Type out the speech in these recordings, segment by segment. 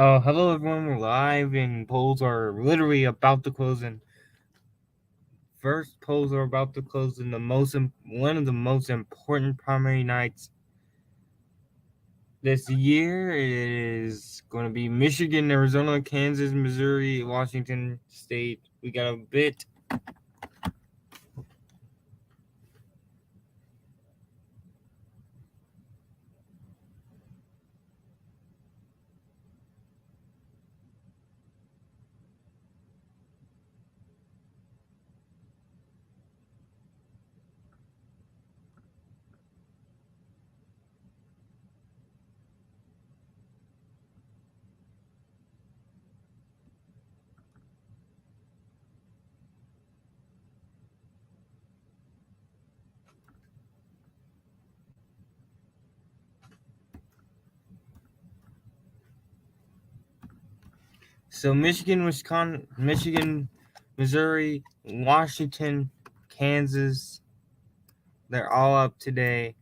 Hello everyone, we're live and polls are literally about to close in. First polls are about to close in one of the most important primary nights this year. It is going to be Michigan, Arizona, Kansas, Missouri, Washington State. We got a bit. So Michigan, Missouri, Washington, Kansas, they're all up today.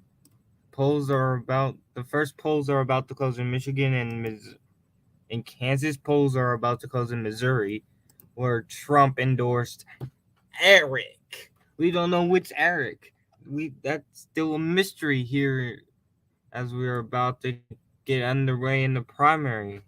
The first polls are about to close in Michigan and Kansas. Polls are about to close in Missouri, where Trump endorsed Eric. We don't know which Eric. That's still a mystery here as we're about to get underway in the primary.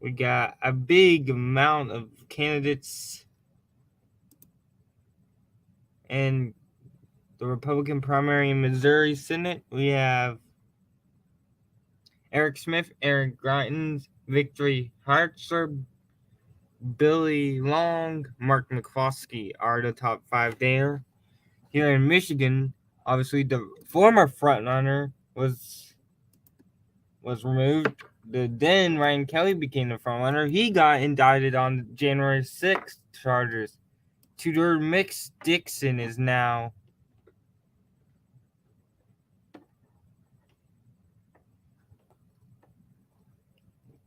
We got a big amount of candidates in the Republican primary in Missouri Senate. We have Eric Smith, Eric Greitens, Victory Hartzer, Billy Long, Mark McCloskey are the top 5 there. Here in Michigan, obviously the former frontrunner was removed. Then Ryan Kelly became the frontrunner. He got indicted on January 6th charges. Tudor Mix Dixon is now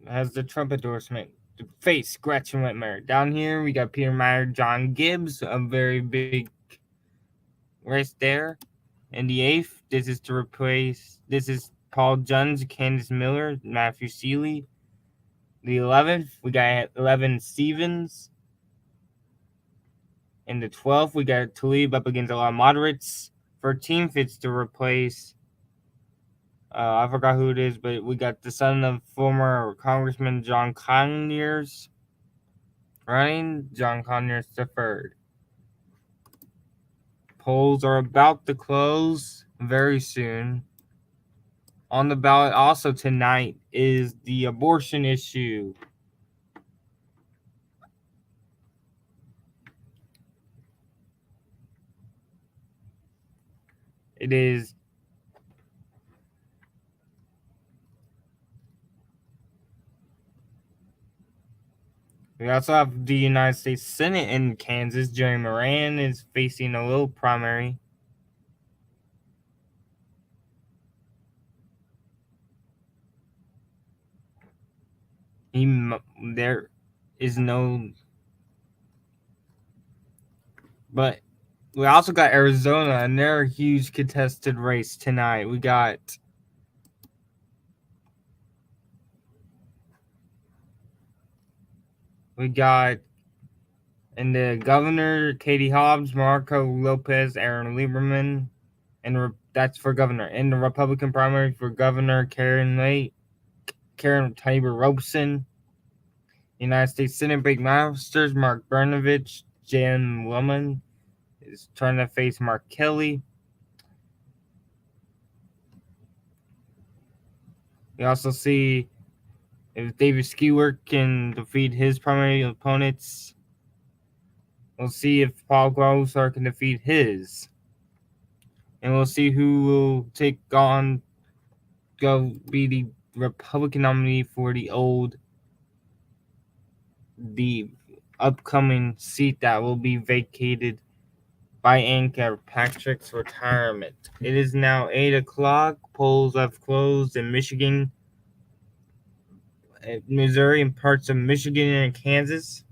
has the Trump endorsement to face Gretchen Whitmer. Down here we got Peter Meyer, John Gibbs, a very big race there. In the 8th, this is Paul Junds, Candace Miller, Matthew Seeley. The 11th, we got 11 Stevens. In the 12th, we got Tlaib up against a lot of moderates. 13th, it's to replace, I forgot who it is, but we got the son of former Congressman John Conyers running. John Conyers III. Polls are about to close very soon. On the ballot also tonight is the abortion issue. It is We also have the United States Senate in Kansas. Jerry Moran is facing a little primary. There is no, but we also got Arizona, and they're a huge contested race tonight. We got in the governor, Katie Hobbs, Marco Lopez, Aaron Lieberman, and that's for governor. In the Republican primary for governor, Karen Tabor Robeson. United States Senate Big Masters, Mark Brnovich, Jan Lemon is trying to face Mark Kelly. We also see if David Skewer can defeat his primary opponents. We'll see if Paul Gosar can defeat his. And we'll see who will go be the Republican nominee for the upcoming seat that will be vacated by Ann Kirkpatrick's retirement. It is now 8 o'clock. Polls have closed in Michigan, Missouri, and parts of Michigan and Kansas.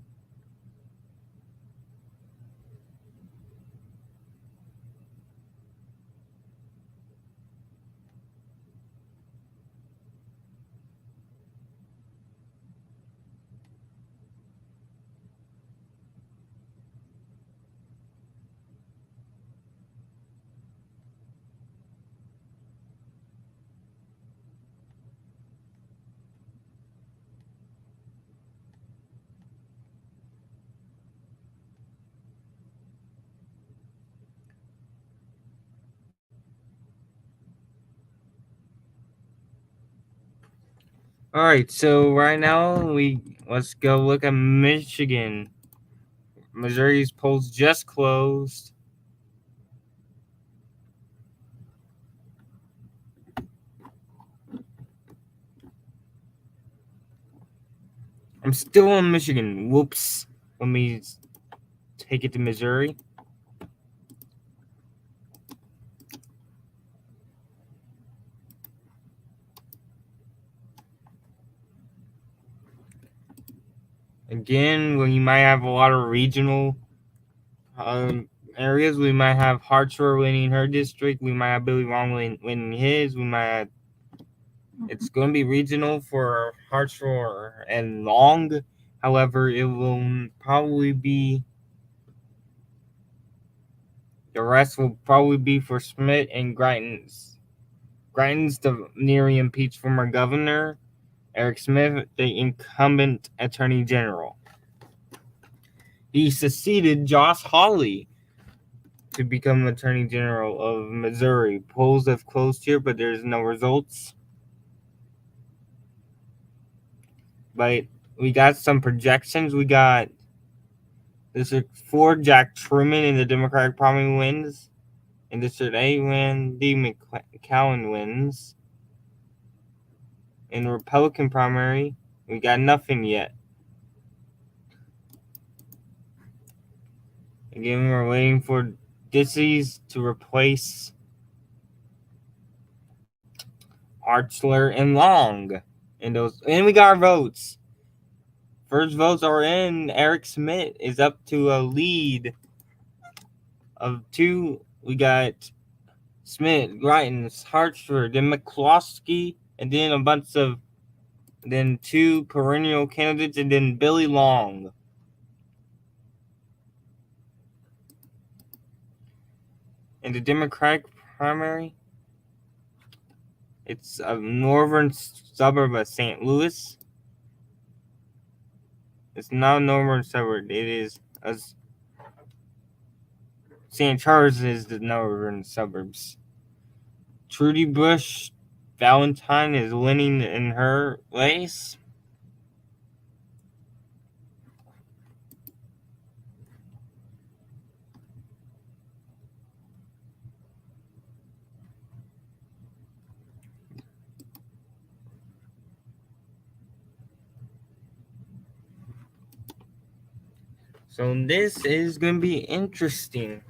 All right, so right now let's go look at Michigan. Missouri's polls just closed. I'm still in Michigan. Whoops. Let me take it to Missouri. Again, we might have a lot of regional areas. We might have Hartsville winning her district. We might have Billy Wong winning his. We might have, it's going to be regional for Hartsville and Long. However, it will probably be, the rest will probably be for Smith and Greitens. Greitens, the nearly impeached former governor. Eric Smith, the incumbent attorney general. He succeeded Josh Hawley to become Attorney General of Missouri. Polls have closed here, but there's no results. But we got some projections. We got District 4, Jack Truman in the Democratic primary wins. In District 8, Randy McCallum wins. In the Republican primary, we got nothing yet. Again, we're waiting for Dissies to replace Archler and Long. And we got our votes. First votes are in. Eric Smith is up to a lead of 2. We got Smith, Greitens, Hartford, then McCloskey, and then 2 perennial candidates, and then Billy Long. In the Democratic primary, it's a northern suburb of St. Louis. It's not a northern suburb. It is St. Charles is the northern suburbs. Trudy Bush Valentine is winning in her race. So this is going to be interesting.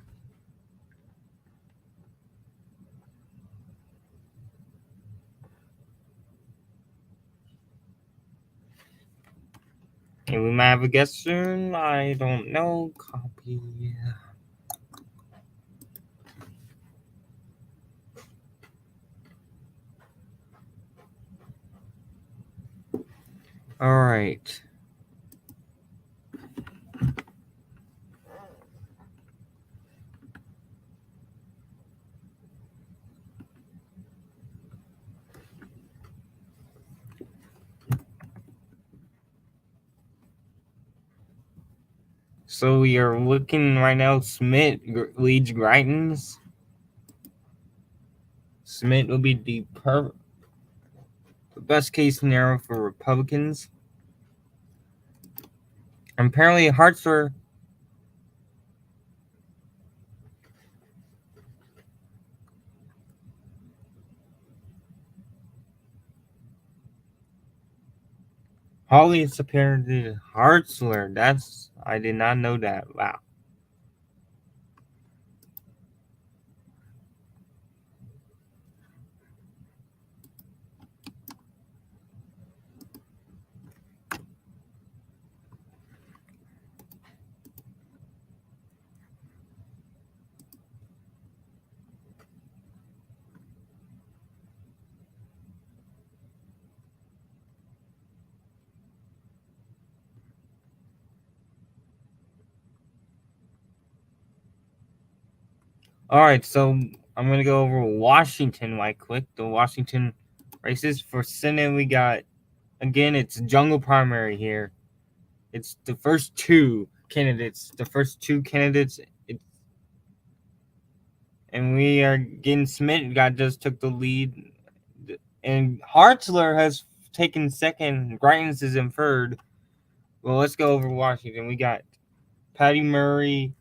And we might have a guest soon. I don't know. Copy. All right. So we are looking right now. Smith leads Greitens. Smith will be the best case scenario for Republicans. Apparently, Hartsville. Holly is apparent to Hartzler. I did not know that. Wow. All right, so I'm gonna go over Washington right quick. The Washington races for Senate, we got, again, it's jungle primary here. It's the first 2 candidates. And we are getting Smith just took the lead, and Hartzler has taking second. Greitens is in third. Well, let's go over Washington. We got Patty Murray.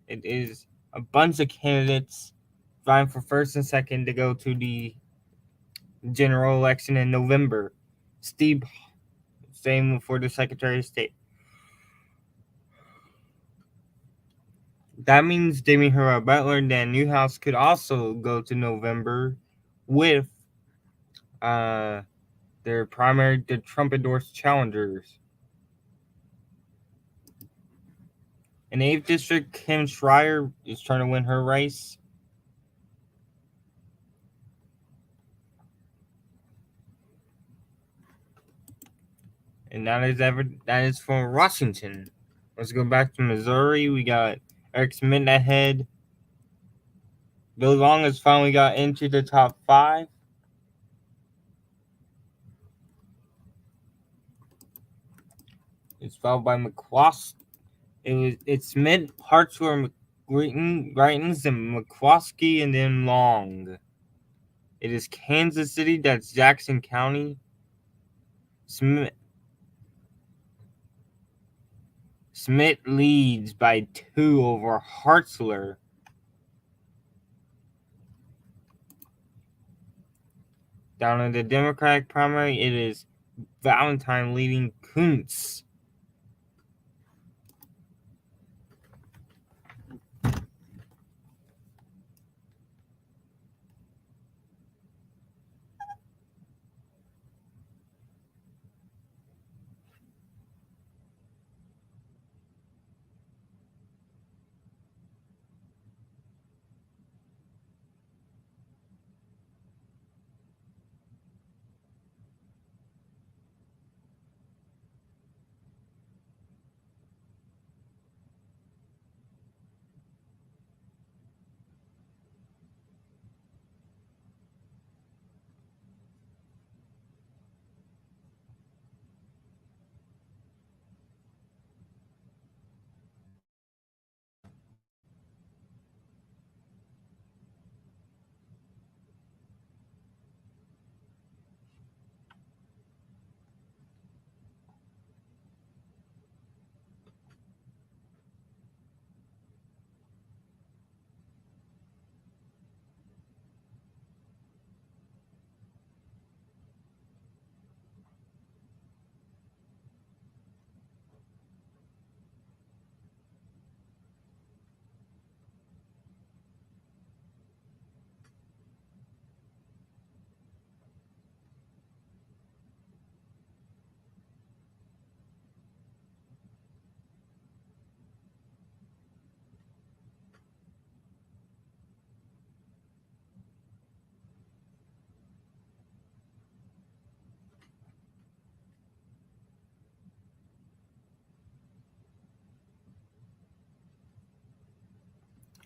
It is a bunch of candidates vying for first and second to go to the general election in November. Steve, same for the Secretary of State. That means Demi Herrera Butler and Dan Newhouse could also go to November with their primary, the Trump endorsed challengers. In the 8th District, Kim Schreier is trying to win her race. And that is from Washington. Let's go back to Missouri. We got Eric Schmidt ahead. Bill Long has finally got into the top 5. It's followed by McQuast. It's Schmidt, Hartsworth, Greitens, and McCloskey, and then Long. It is Kansas City. That's Jackson County. Schmidt leads by 2 over Hartzler. Down in the Democratic primary, it is Valentine leading Kuntz.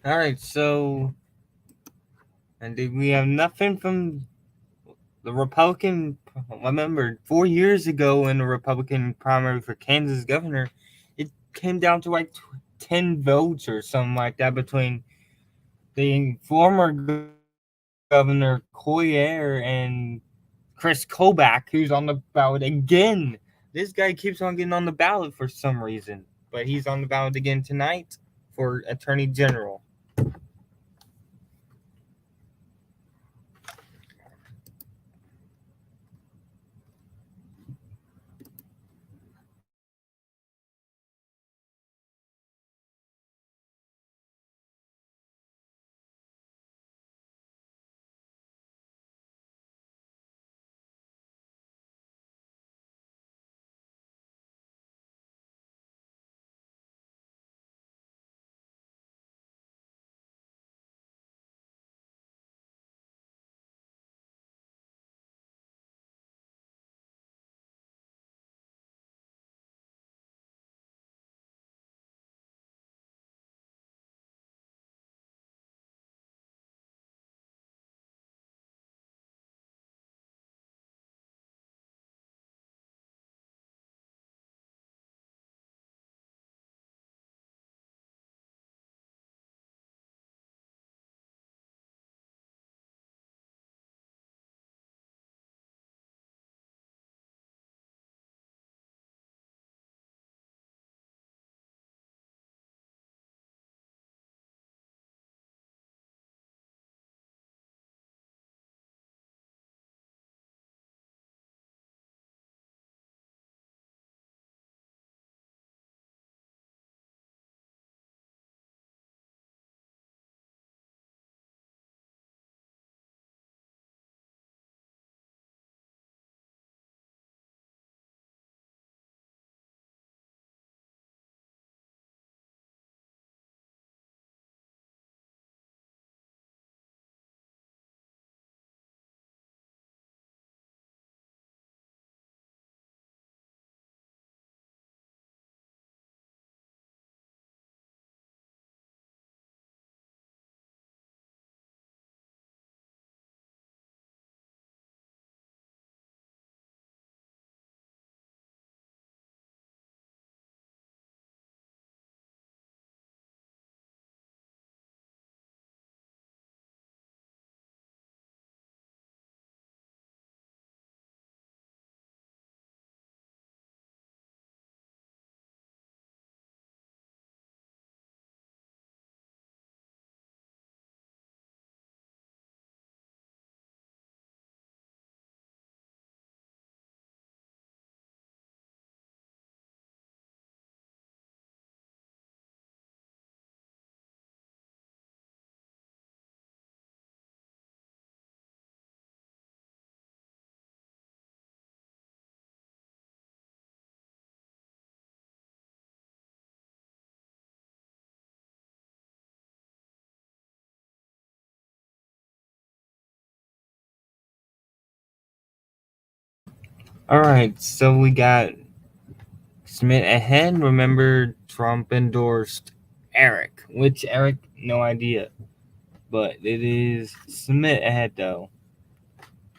All right, so and we have nothing from the Republican. Remember, 4 years ago in the Republican primary for Kansas governor, it came down to like 10 votes or something like that between the former Governor Collier and Chris Kobach, who's on the ballot again. This guy keeps on getting on the ballot for some reason, but he's on the ballot again tonight for Attorney General. All right, so we got Smith ahead. Remember, Trump endorsed Eric. Which Eric? No idea. But it is Smith ahead, though.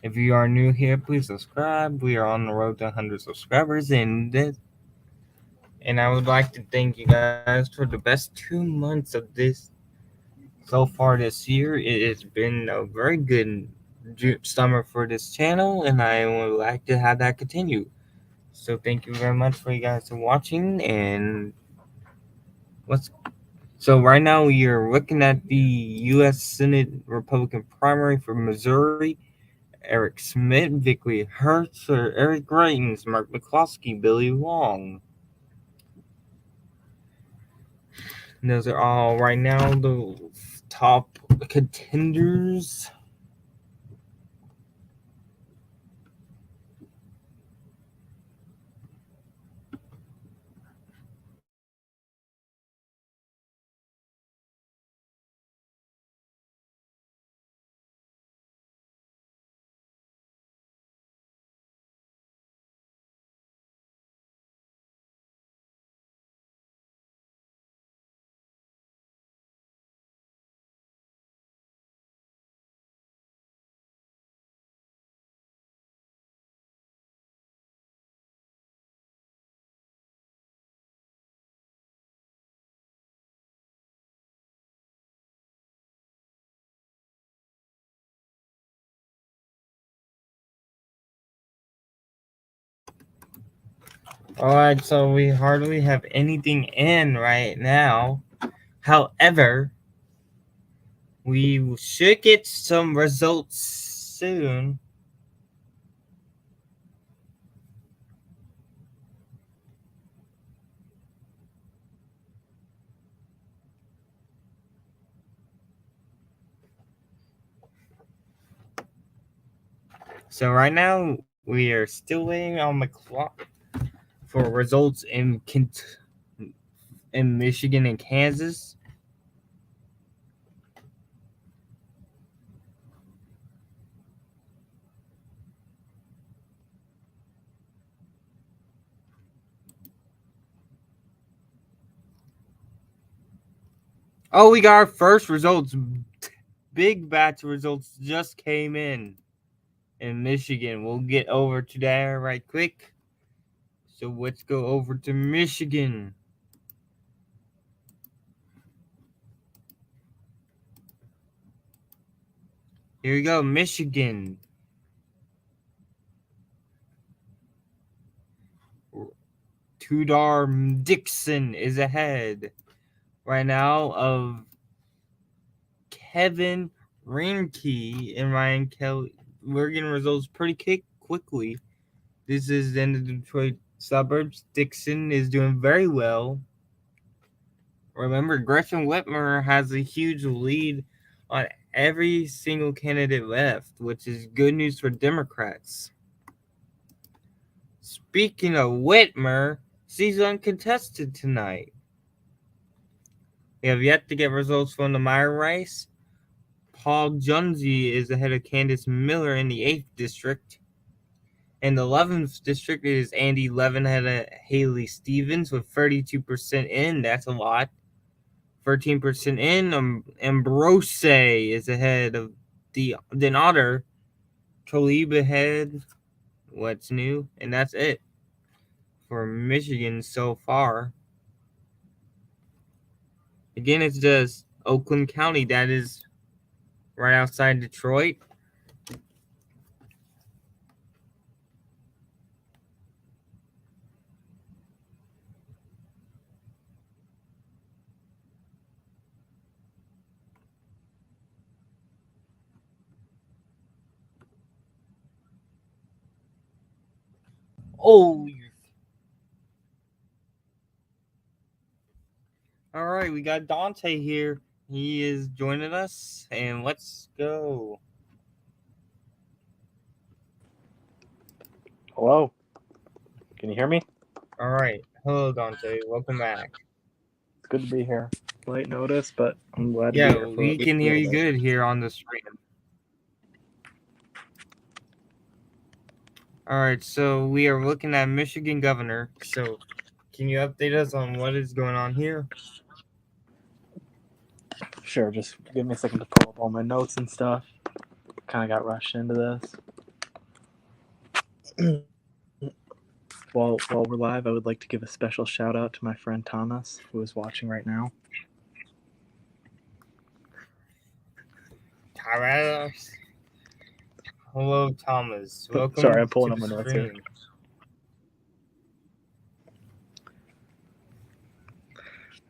If you are new here, please subscribe. We are on the road to 100 subscribers, and I would like to thank you guys for the best 2 months of this so far this year. It has been a very good summer for this channel, and I would like to have that continue. So thank you very much for you guys watching. And what's so right now we are looking at the U.S. Senate Republican primary for Missouri. Eric Smith, Vickley Hertz, or Eric Greitens, Mark McCloskey, Billy Long. And those are all right now the top contenders. Alright, so we hardly have anything in right now. However, we should get some results soon. So right now we are still waiting on the clock for results in Michigan and Kansas. Oh, we got our first results. Big batch of results just came in Michigan. We'll get over to there right quick. So let's go over to Michigan. Here we go, Michigan. Tudor Dixon is ahead right now of Kevin Reinke and Ryan Kelly. We're getting results pretty quickly. This is in the Detroit suburbs. Dixon is doing very well. Remember, Gretchen Whitmer has a huge lead on every single candidate left, which is good news for Democrats. Speaking of Whitmer, she's uncontested tonight. We have yet to get results from the Meyer race. Paul Junzi is ahead of Candace Miller in the 8th district. In the 11th district, it is Andy Levin ahead of Haley Stevens with 32% in. That's a lot. 13% in. Ambrose is ahead of the Otter. Talib ahead. What's new? And that's it for Michigan so far. Again, it's just Oakland County. That is right outside Detroit. Oh, all right. We got Dante here. He is joining us, and let's go. Hello. Can you hear me? All right. Hello, Dante. Welcome back. It's good to be here. Late notice, but I'm glad to be Yeah, here for we at least can a hear little you bit. good here on the stream. All right, so we are looking at Michigan governor. So, can you update us on what is going on here? Sure, just give me a second to pull up all my notes and stuff. Kind of got rushed into this. While we're live, I would like to give a special shout out to my friend Thomas, who is watching right now. Thomas. Hello, Thomas. Sorry, I'm Welcome pulling to up the my notes here. stream.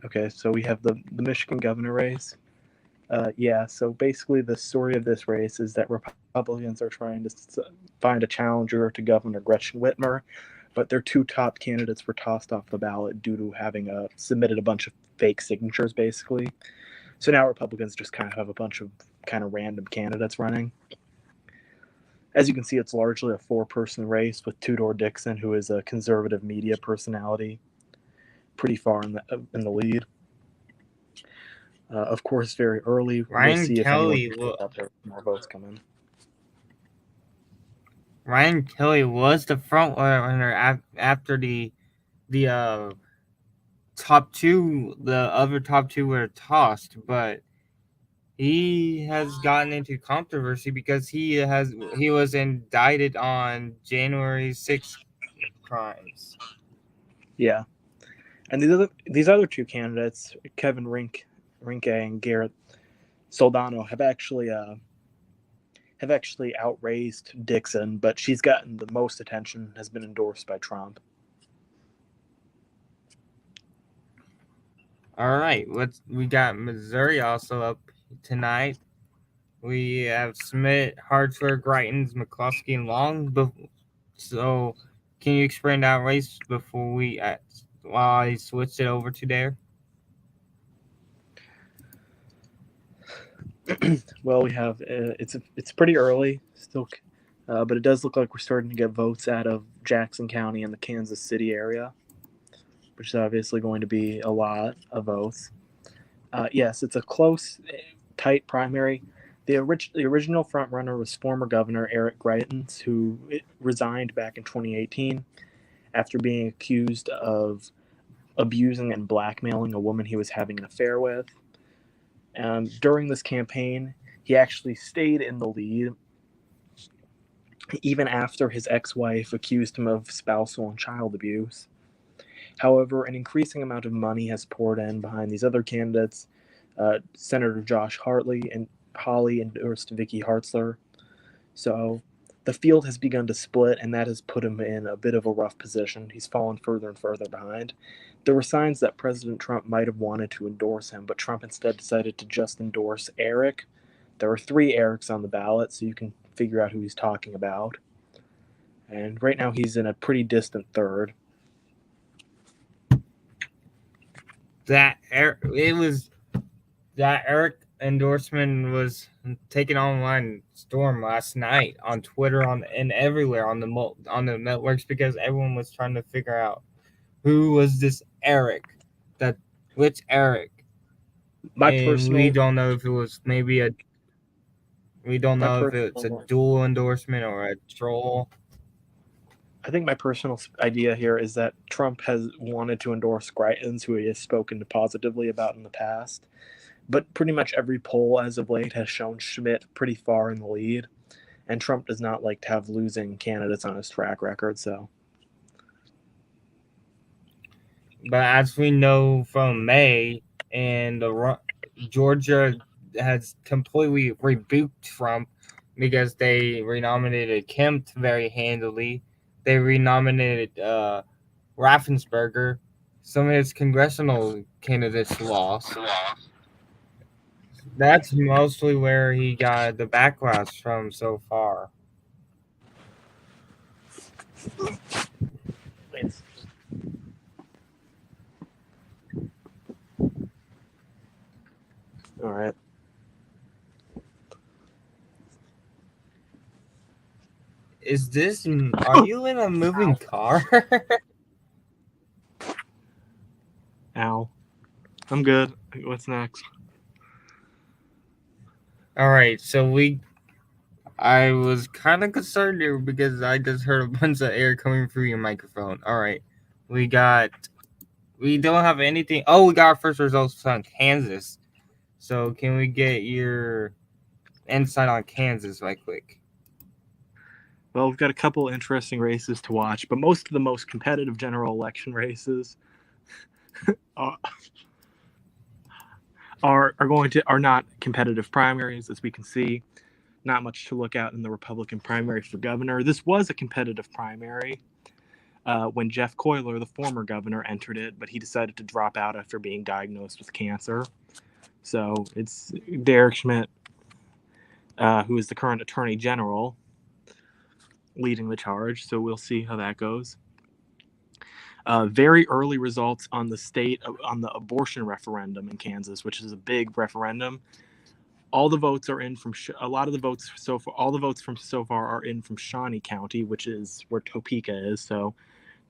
Okay, so we have the Michigan governor race. So basically, the story of this race is that Republicans are trying to find a challenger to Governor Gretchen Whitmer, but their two top candidates were tossed off the ballot due to having submitted a bunch of fake signatures, basically. So now Republicans just kind of have a bunch of kind of random candidates running. As you can see, it's largely a four-person race with Tudor Dixon, who is a conservative media personality, pretty far in the lead. Of course, very early. We'll Ryan see if anyone Kelly. can pick up there. More votes come in. Ryan Kelly was the front runner after the top two. The other top two were tossed, but he has gotten into controversy because he was indicted on January 6th crimes. Yeah, and these other two candidates, Kevin Rinke and Garrett Soldano, have actually outraised Dixon, but she's gotten the most attention, has been endorsed by Trump. All right, we got Missouri also up tonight. We have Smith, Hartsburg, Greitens, McCloskey, and Long. So, can you explain that race before while I switch it over to there? Well, we have it's pretty early still, but it does look like we're starting to get votes out of Jackson County and the Kansas City area, which is obviously going to be a lot of votes. Yes, it's a close, tight primary. The original frontrunner was former Governor Eric Greitens, who resigned back in 2018 after being accused of abusing and blackmailing a woman he was having an affair with. During this campaign, he actually stayed in the lead even after his ex-wife accused him of spousal and child abuse. However, an increasing amount of money has poured in behind these other candidates. Senator Josh Hawley endorsed Vicky Hartzler. So the field has begun to split, and that has put him in a bit of a rough position. He's fallen further and further behind. There were signs that President Trump might have wanted to endorse him, but Trump instead decided to just endorse Eric. There are 3 Erics on the ballot, so you can figure out who he's talking about. And right now he's in a pretty distant third. That Eric endorsement was taken online storm last night on Twitter and everywhere on the networks because everyone was trying to figure out who was this Eric, which Eric, we don't know if it was we don't know if it's a dual endorsement or a troll. I think my personal idea here is that Trump has wanted to endorse Greitens, who he has spoken positively about in the past. But pretty much every poll as of late has shown Schmidt pretty far in the lead. And Trump does not like to have losing candidates on his track record, so. But as we know from May, and Georgia has completely rebuked Trump because they renominated Kemp very handily. They renominated Raffensperger. Some of his congressional candidates lost. That's mostly where he got the backlash from so far. All right. Are you in a moving car? Ow. I'm good. What's next? All right, so I was kind of concerned there because I just heard a bunch of air coming through your microphone. All right, we got. We don't have anything. Oh, we got our first results on Kansas. So can we get your insight on Kansas right quick? Well, we've got a couple interesting races to watch, but most of the most competitive general election races are are not competitive primaries, as we can see. Not much to look at in the Republican primary for governor. This was a competitive primary when Jeff Coyler, the former governor, entered it, but he decided to drop out after being diagnosed with cancer. So it's Derek Schmidt, who is the current attorney general, leading the charge. So we'll see how that goes. Very early results on the abortion referendum in Kansas, which is a big referendum. All the votes are in from a lot of the votes so far. All the votes from so far are in from Shawnee County, which is where Topeka is. So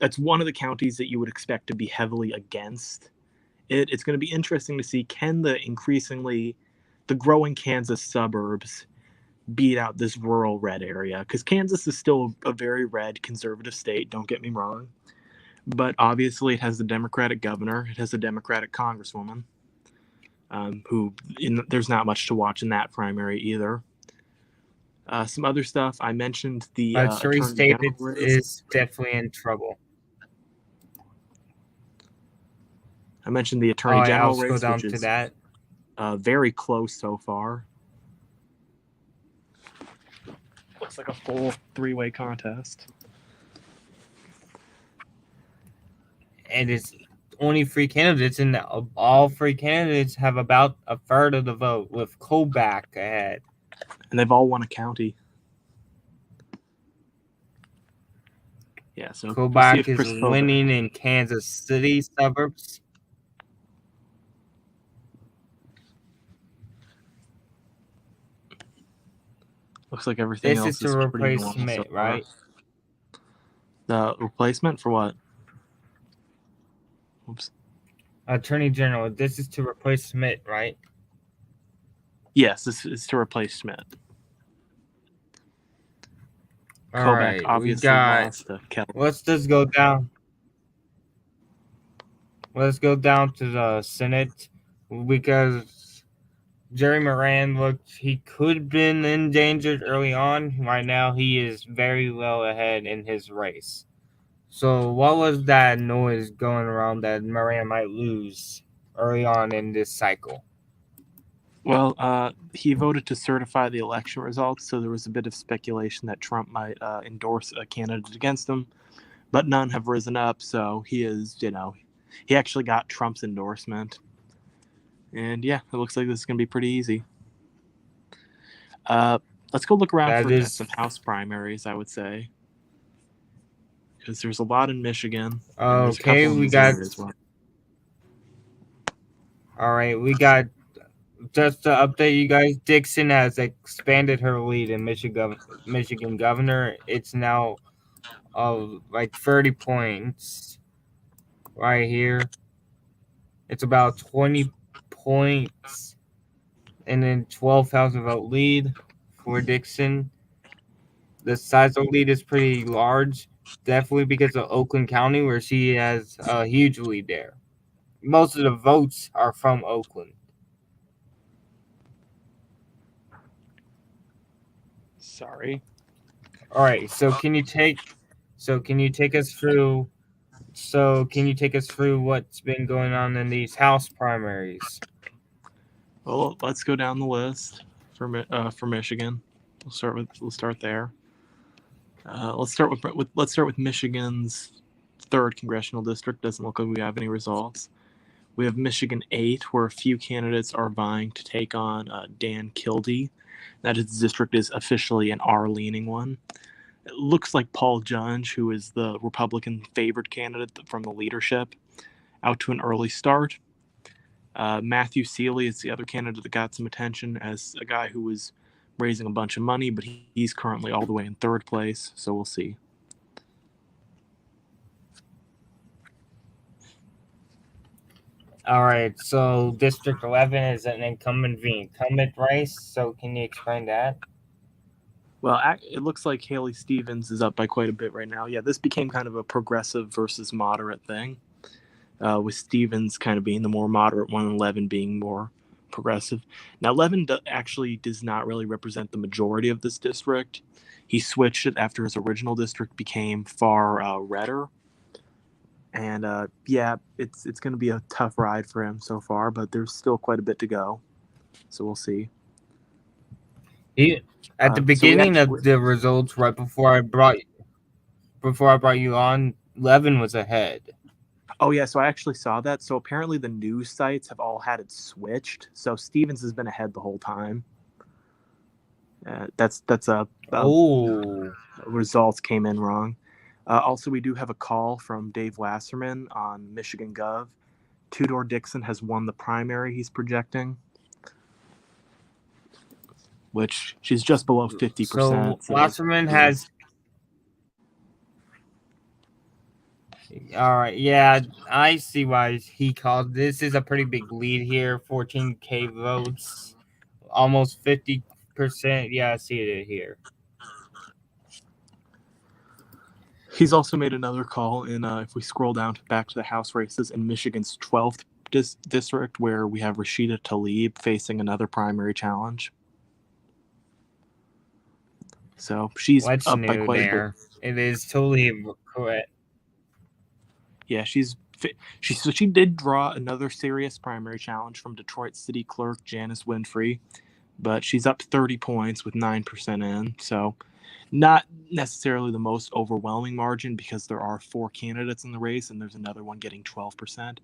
that's one of the counties that you would expect to be heavily against it. It's going to be interesting to see, can the growing Kansas suburbs beat out this rural red area, because Kansas is still a very red conservative state, don't get me wrong, but obviously it has the Democratic governor, it has a Democratic congresswoman, there's not much to watch in that primary either. Some other stuff, I mentioned the Missouri attorney State general race. is definitely in trouble. I mentioned the All attorney right, I'll general scroll race, which down to is that. very close so far. Looks like a full three-way contest. And it's only three candidates, and all three candidates have about a third of the vote, with Kobach ahead. And they've all won a county. Yeah, so we'll see Kobach if is Chris Kobach. winning in Kansas City suburbs. Looks like everything This is else to is pretty replace normal so Smith, far. right? The replacement for what? Oops. Attorney General. This is to replace Smith, right? Yes, this is to replace Schmidt. All Kobach right, we obviously got. lost to Kelly. Let's just go down. Let's go down to the Senate, because Jerry Moran looked, he could have been endangered early on. Right now, he is very well ahead in his race. So, what was that noise going around that Moran might lose early on in this cycle? Well, he voted to certify the election results, so there was a bit of speculation that Trump might endorse a candidate against him, but none have risen up. So he he actually got Trump's endorsement, and yeah, it looks like this is going to be pretty easy. Let's go look around That at is some House primaries, I would say, because there's a lot in Michigan and there's a okay. couple in We got. Missouri as well. All right, we got. Just to update you guys, Dixon has expanded her lead in Michigan governor. It's now like 30 points right here. It's about 20 points, and then 12,000 vote lead for Dixon. The size of the lead is pretty large, definitely because of Oakland County, where she has a huge lead there. Most of the votes are from Oakland. Sorry. All right, can you take us through what's been going on in these House primaries? Well, let's go down the list for Michigan. We'll start there. Let's start with Michigan's third congressional district. Doesn't look like we have any results. We have Michigan 8, where a few candidates are vying to take on Dan Kildee. That his district is officially an R-leaning one. It looks like Paul Judge, who is the Republican favored candidate from the leadership, out to an early start. Matthew Seeley is the other candidate that got some attention as a guy who was raising a bunch of money, but he's currently all the way in third place, so we'll see. All right, so District 11 is an incumbent v. incumbent race. So can you explain that? Well, it looks like Haley Stevens is up by quite a bit right now. Yeah, this became kind of a progressive versus moderate thing, with Stevens kind of being the more moderate one and Levin being more progressive. Now, Levin actually does not really represent the majority of this district. He switched it after his original district became far redder. And yeah, it's going to be a tough ride for him so far, but there's still quite a bit to go. So we'll see. He, at the So we beginning actually, of the results, right before I brought you on, Levin was ahead. oh yeah, so I actually saw that. So apparently the news sites have all had it switched. So Stevens has been ahead the whole time. That's a Oh, results came in wrong. Also, we do have a call from Dave Wasserman on Michigan Gov. Tudor Dixon has won the primary he's projecting, which she's just below so 50%. So Wasserman yeah, has. All right, yeah, I see why he called. This is a pretty big lead here, 14K votes, almost 50%. Yeah, I see it here. he's also made another call in. If we scroll down back to the House races in Michigan's 12th district, where we have Rashida Tlaib facing another primary challenge. So she's What's up by new quite a bit. there? It is totally correct. Yeah, she did draw another serious primary challenge from Detroit City Clerk Janice Winfrey, but she's up 30 points with 9% in. So not necessarily the most overwhelming margin because there are 4 candidates in the race and there's another one getting 12%.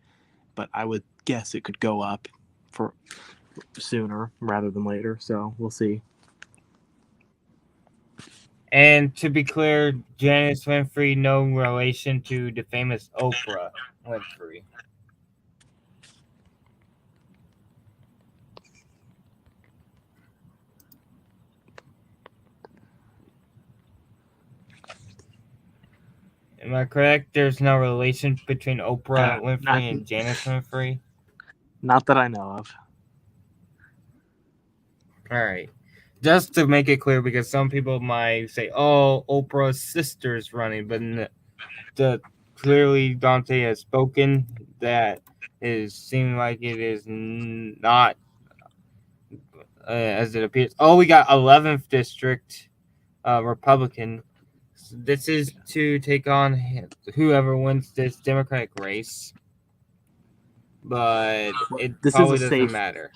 But I would guess it could go up for sooner rather than later. So we'll see. And to be clear, Janice Winfrey, no relation to the famous Oprah Winfrey. Am I correct? There's no relation between Oprah Not Winfrey and Janice Winfrey? not that I know of. All right. Just to make it clear, because some people might say, "Oh, Oprah's sister's running," but the clearly Dante has spoken that it seems like it is not as it appears. Oh, we got 11th district Republican. So this is to take on whoever wins this Democratic race, but it This is a probably doesn't safe. matter.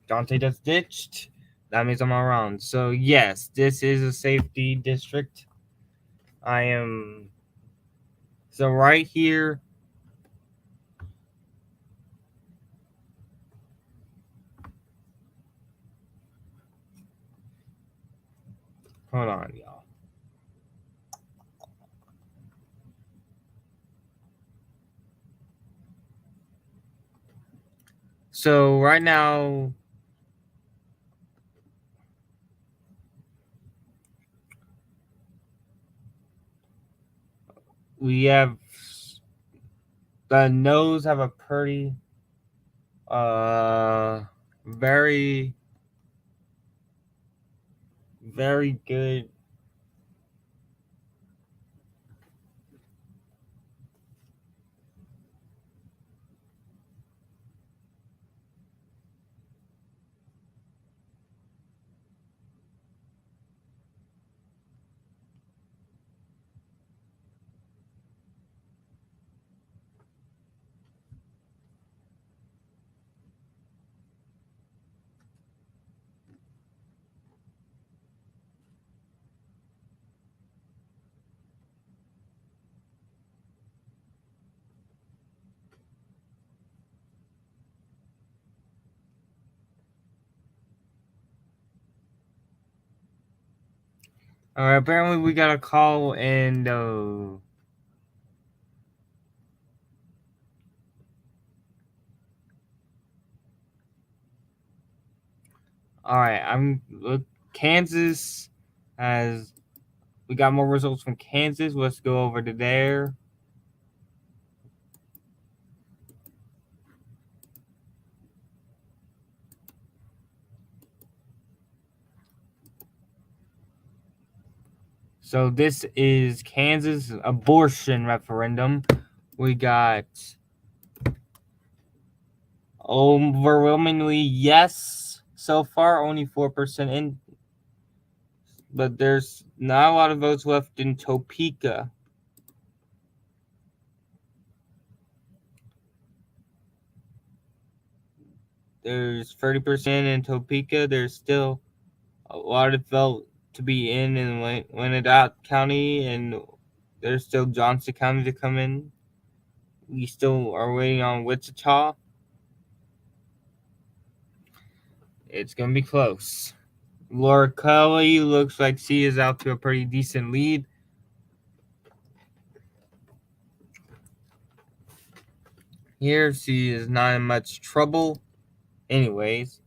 Dante just ditched. That means I'm around. So yes, this is a safety district. I am so right here. Hold on, y'all. So right now we have the nose have a pretty very very good. All right, apparently we got a call and all right, I'm look Kansas has We got more results from Kansas. Let's go over to there. So this is Kansas abortion referendum. We got overwhelmingly yes so far, only 4% in, but there's not a lot of votes left in Topeka. There's 30% in Topeka. There's still a lot of vote to be in Wenatchee County, and there's still Johnson County to come in. We still are waiting on Wichita. It's going to be close. Laura Kelly looks like she is out to a pretty decent lead. Here, she is not in much trouble. Anyways,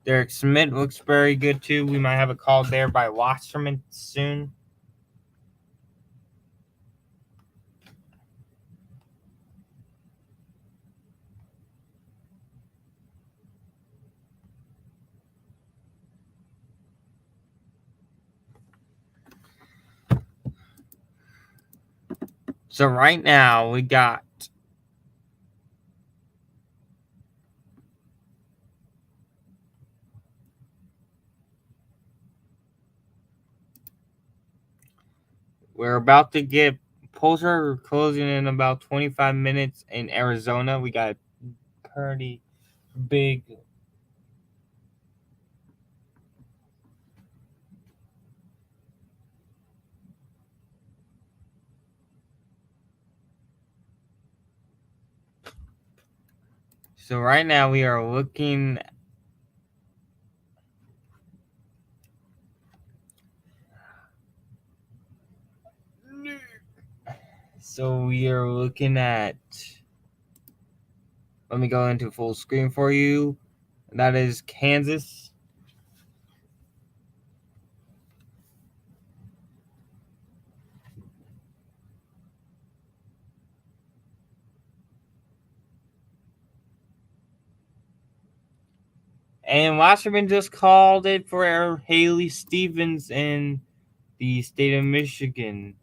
Derek Schmidt looks very good too. We might have a call there by Wasserman soon. So right now we got we're about to get polls are closing in about 25 minutes in Arizona. We got pretty big so right now we are looking at let me go into full screen for you. That is Kansas. And Wasserman just called it for Haley Stevens in the state of Michigan.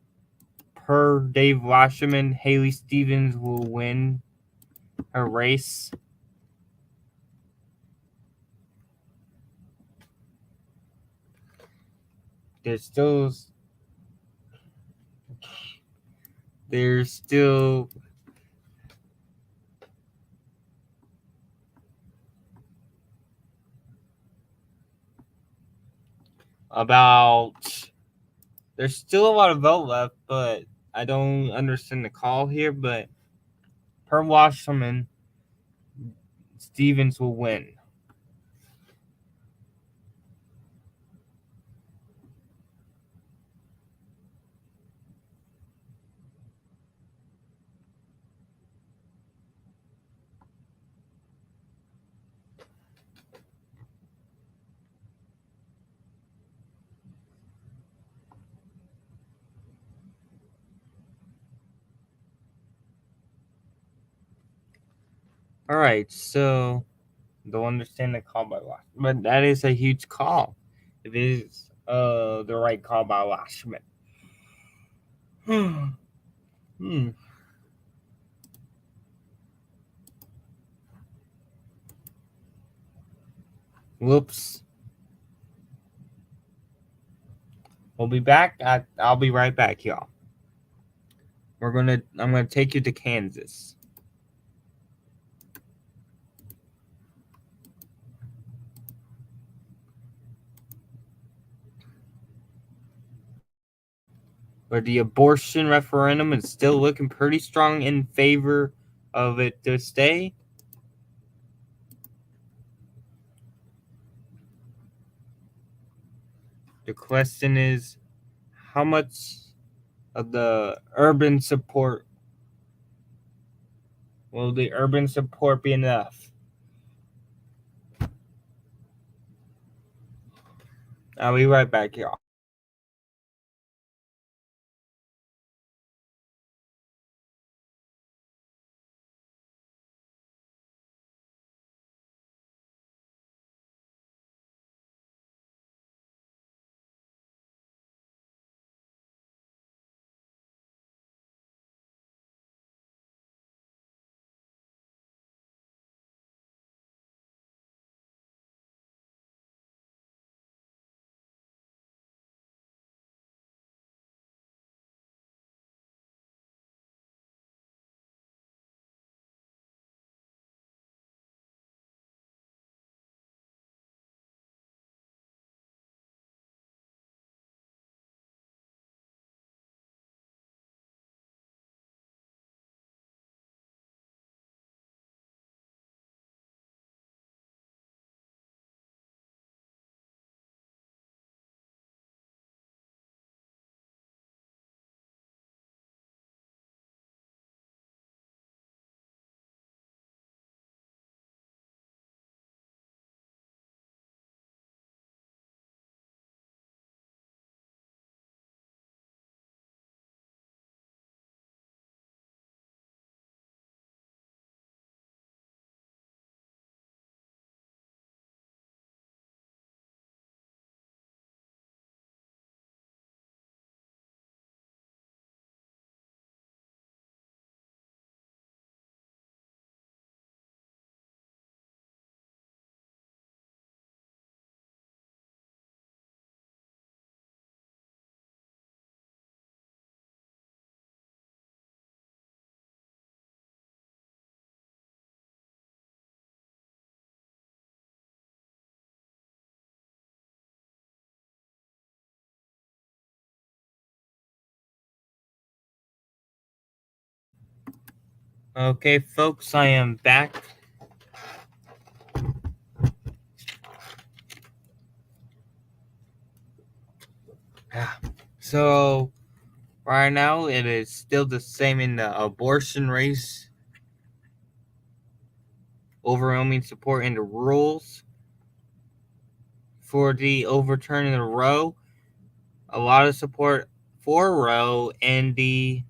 Per Dave Wasserman, Haley Stevens will win her race. There's still about there's still a lot of vote left, but I don't understand the call here. But per Wasserman, Stevens will win. All right, so don't understand the call by Wasserman, but that is a huge call. It is the right call by Wasserman. Whoops. We'll be back. I'll be right back, y'all. I'm gonna take you to Kansas. Where the abortion referendum is still looking pretty strong in favor of it to stay. The question is, how much of the urban support will the urban support be enough? I'll be right back, y'all. Okay, folks, I am back. So, right now, it is still the same in the abortion race. Overwhelming support in the rules for the overturning of Roe. A lot of support for Roe in the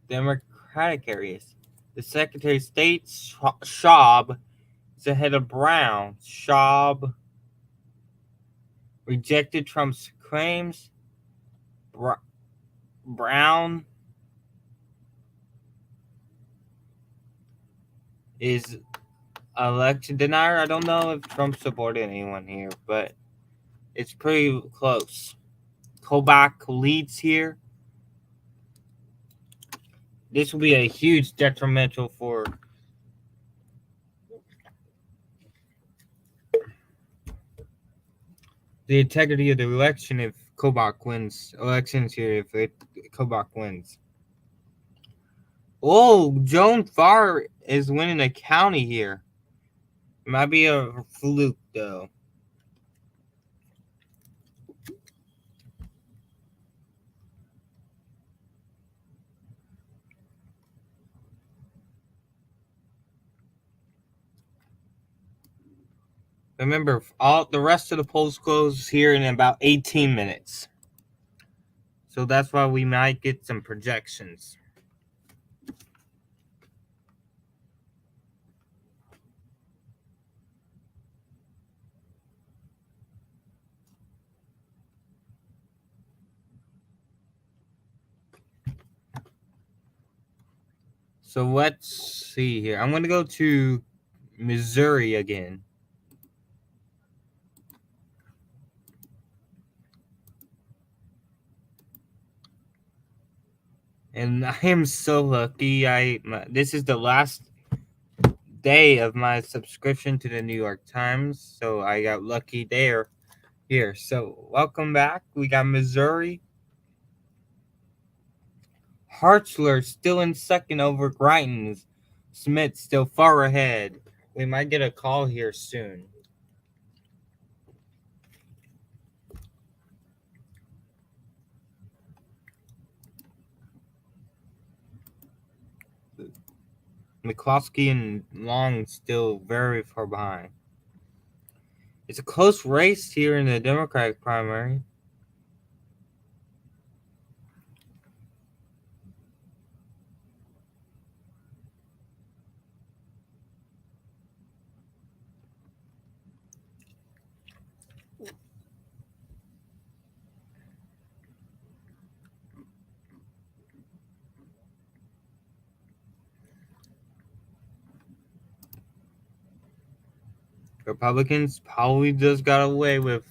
Democratic areas. The Secretary of State, Schaub, is ahead of Brown. Schaub rejected Trump's claims. Brown is election denier. I don't know if Trump supported anyone here, but it's pretty close. Kobach leads here. This will be a huge detrimental for the integrity of the election if Kobach wins elections here. If Kobach wins. Oh, Joan Farr is winning a county here. It might be a fluke though. Remember, all the rest of the polls close here in about 18 minutes. So that's why we might get some projections. So let's see here. I'm going to go to Missouri again. And I am so lucky. This is the last day of my subscription to the New York Times, so I got lucky there. Here, so welcome back. We got Missouri. Hartzler still in second over Greitens. Smith still far ahead. We might get a call here soon. McCloskey and Long still very far behind. It's a close race here in the Democratic primary. Republicans probably just got away with.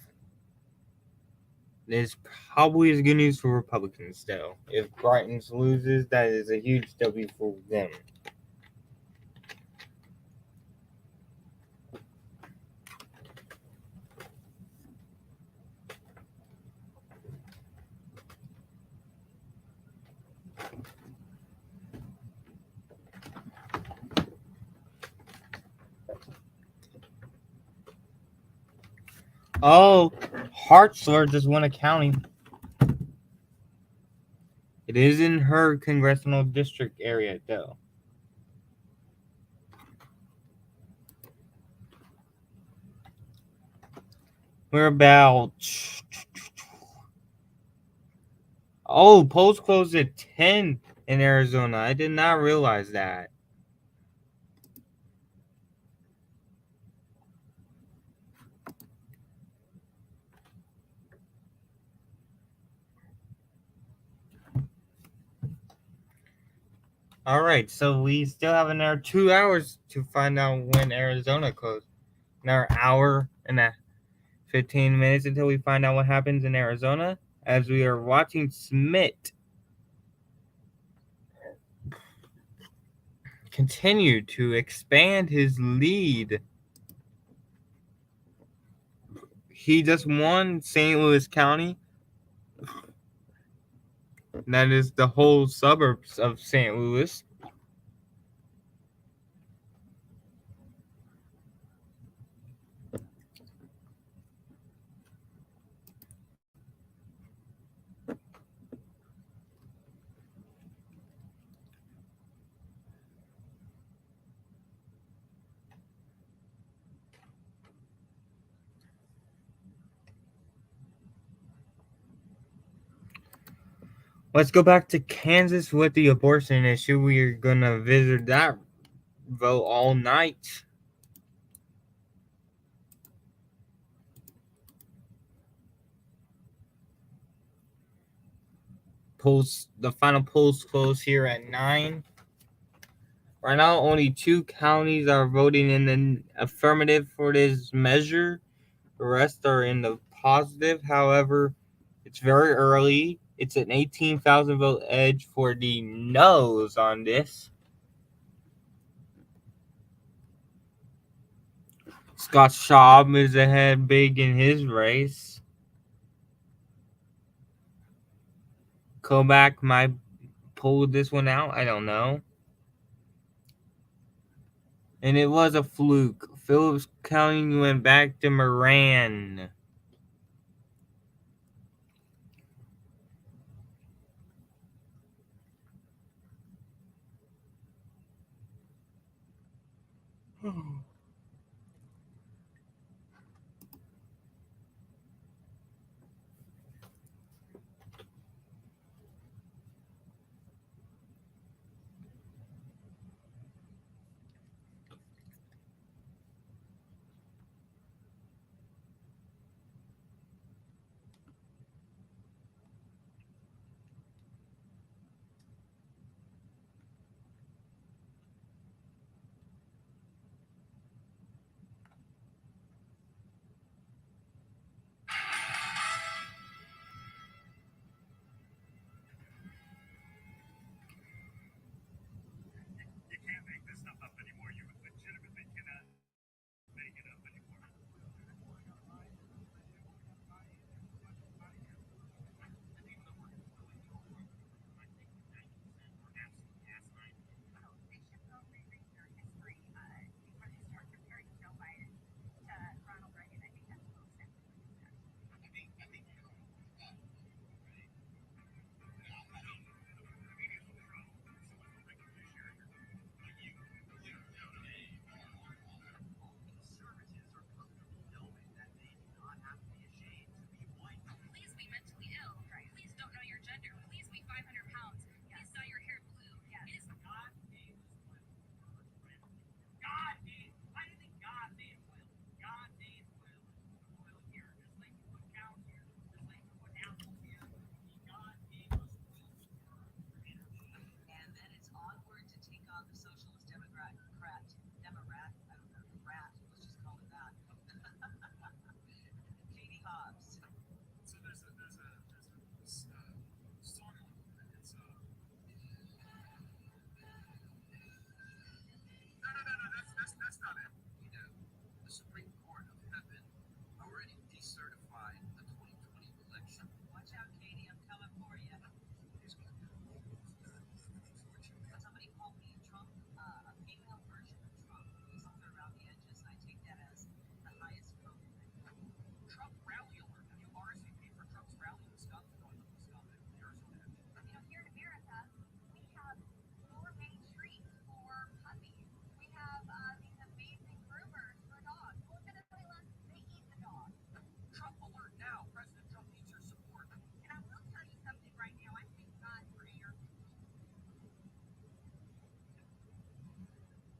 This probably is good news for Republicans, though. If Greitens loses, that is a huge W for them. Oh, Hartzler just won a county. It is in her congressional district area, though. We're about. Oh, polls closed at 10 in Arizona. I did not realize that. All right, so we still have another 2 hours to find out when Arizona closed. Another hour and 15 minutes until we find out what happens in Arizona. As we are watching Smith continue to expand his lead. He just won St. Louis County. That is the whole suburbs of St. Louis. Let's go back to Kansas with the abortion issue. We're gonna visit that vote all night. Polls, the final polls close here at 9. Right now, only 2 counties are voting in the affirmative for this measure. The rest are in the positive. However, it's very early. It's an 18,000 vote edge for the no's on this. Scott Schaub is ahead big in his race. Kobach might pull this one out. I don't know. And it was a fluke. Phillips County went back to Moran.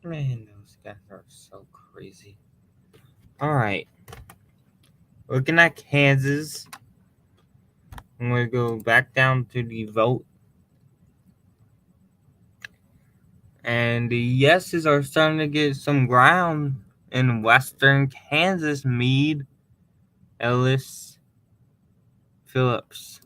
Man, those guys are so crazy. Alright. Looking at Kansas. I'm going to go back down to the vote. And the yeses are starting to get some ground in western Kansas. Meade, Ellis, Phillips.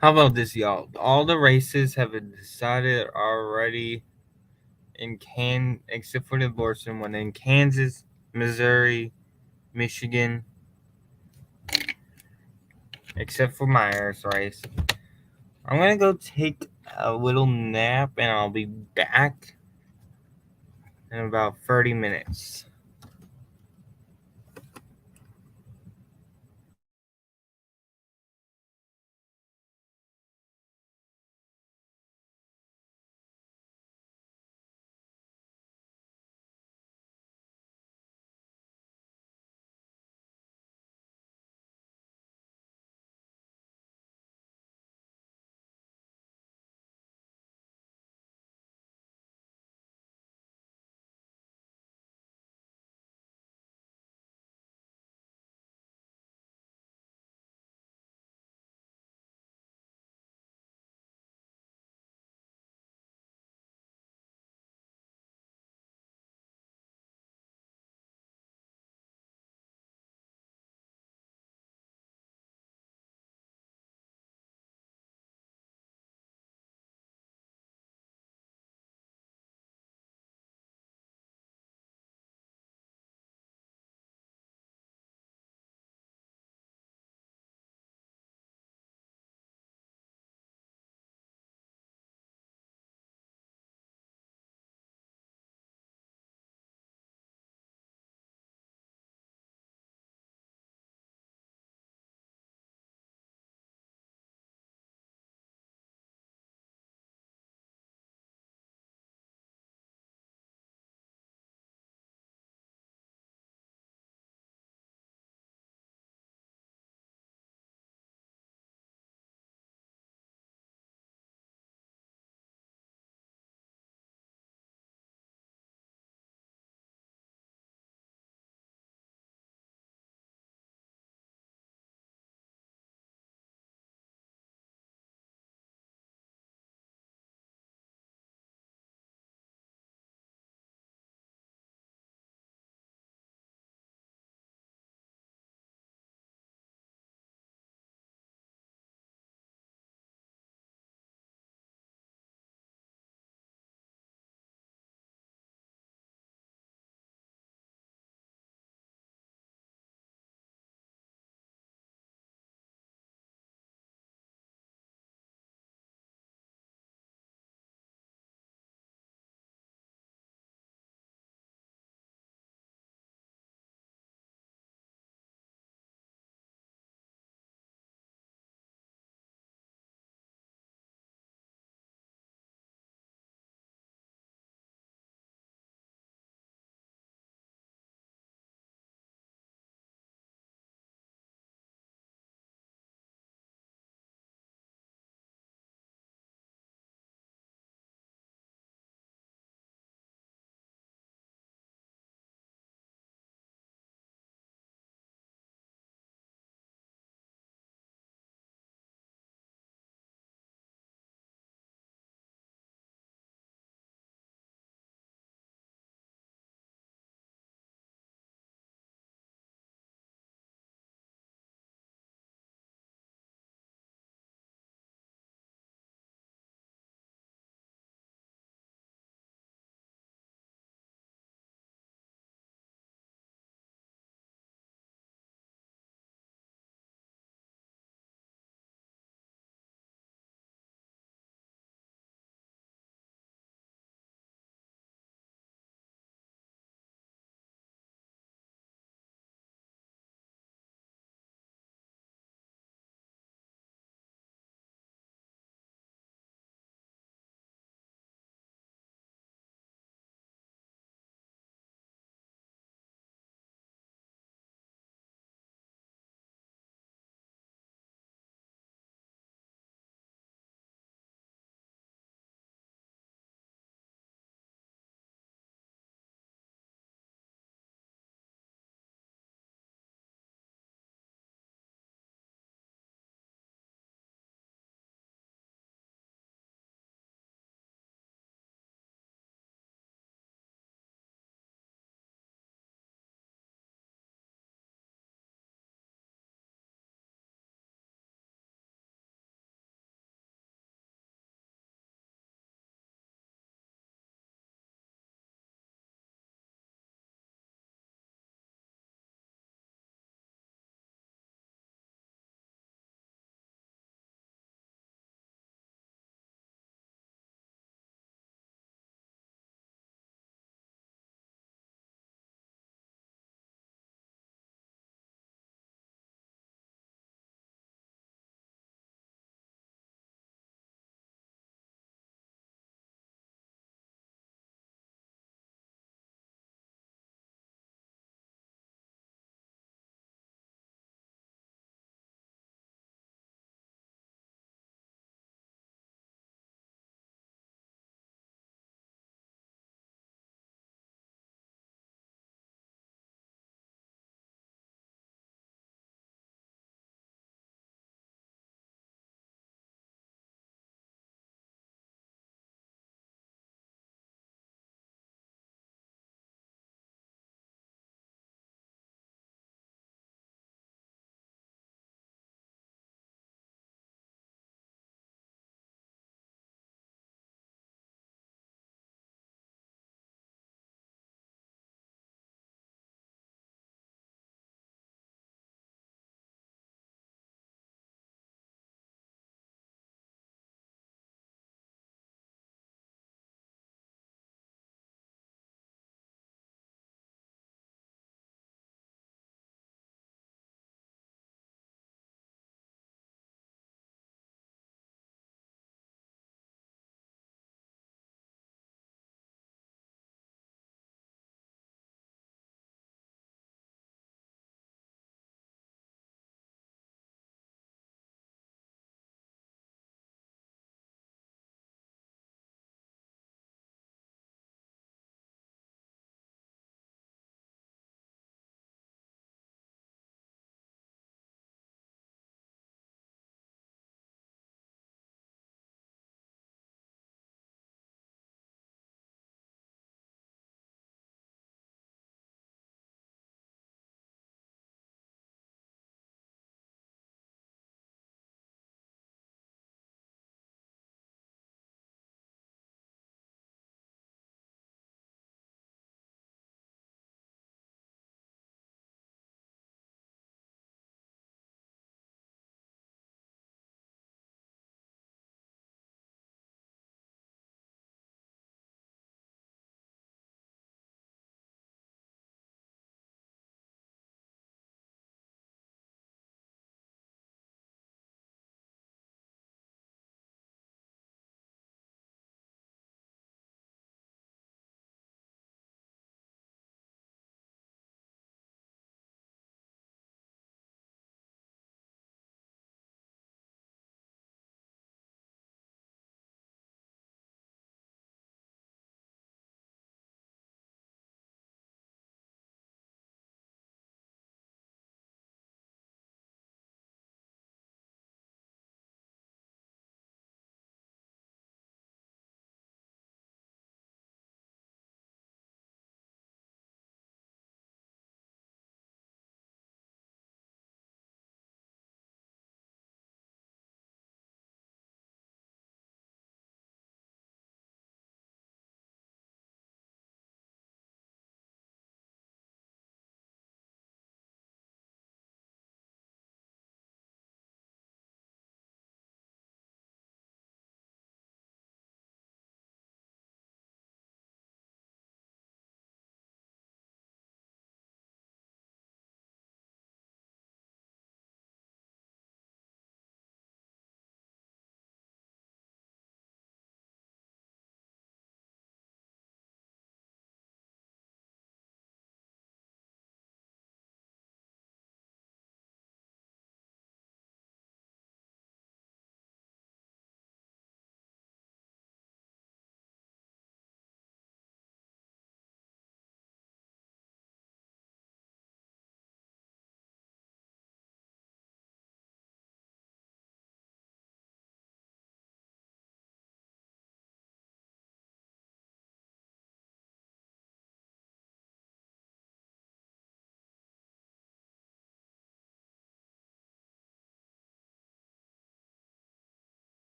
How about this, y'all? All the races have been decided already except for the abortion one in Kansas, Missouri, Michigan, except for Myers race. I'm gonna go take a little nap and I'll be back in about 30 minutes.